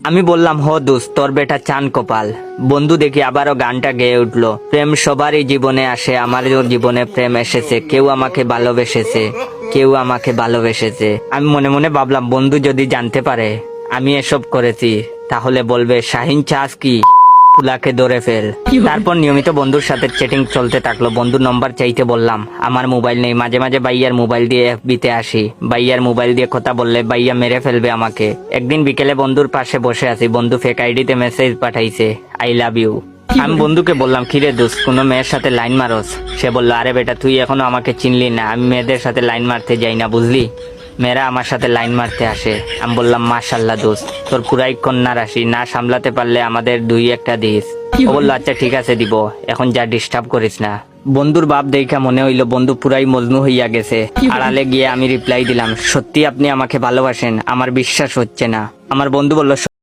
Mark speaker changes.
Speaker 1: আমি বললাম হ দোস্ত, তোর বেটা চান কপাল। বন্ধু দেখি আবারও গানটা গেয়ে উঠলো, প্রেম সবারই জীবনে আসে, আমারও জীবনে প্রেম এসেছে, কেউ আমাকে ভালোবেসেছে, কেউ আমাকে ভালোবেসেছে। আমি মনে মনে ভাবলাম বন্ধু যদি জানতে পারে আমি এসব করেছি তাহলে বলবে শাহিন চাস কি তুলাকে ধরে ফেল। তারপর নিয়মিত বন্ধুর সাথে চ্যাটিং চলতে থাকলো। বন্ধুর নম্বর চাইতে বললাম, আমার মোবাইল নেই। মাঝে মাঝে ভাইয়ার মোবাইল দিয়ে এফবিতে আসি, ভাইয়ার মোবাইল দিয়ে কথা বললে ভাইয়া মেরে ফেলবে আমাকে। একদিন বিকেলে বন্ধুর পাশে বসে আছি, বন্ধু ফেক আইডিতে মেসেজ পাঠাইছে, আই লাভ ইউ। আমি বন্ধুকে বললাম, কিরে দোস্ত কোনো মেয়ের সাথে লাইন মারস? সে বললো, আরে বেটা তুই এখনো আমাকে চিনলি না, আমি মেয়েদের সাথে লাইন মারতে যাই না বুঝলি, মেয়েরা আমার সাথে লাইন মারতে আসে। আমি বললাম, মাশাল্লাহ দোস্ত, তোর পুরাই কন্যা রাশি, না সামলাতে পারলে আমাদের দুই একটা দিস। ও বললো, আচ্ছা ঠিক আছে দিব, এখন যা ডিস্টার্ব করিস না। বন্ধুর বাপ দেখা মনে হইলো বন্ধু পুরাই মজনু হইয়া গেছে। আড়ালে গিয়ে আমি রিপ্লাই দিলাম, সত্যি আপনি আমাকে ভালোবাসেন? আমার বিশ্বাস হচ্ছে না। আমার বন্ধু বলল,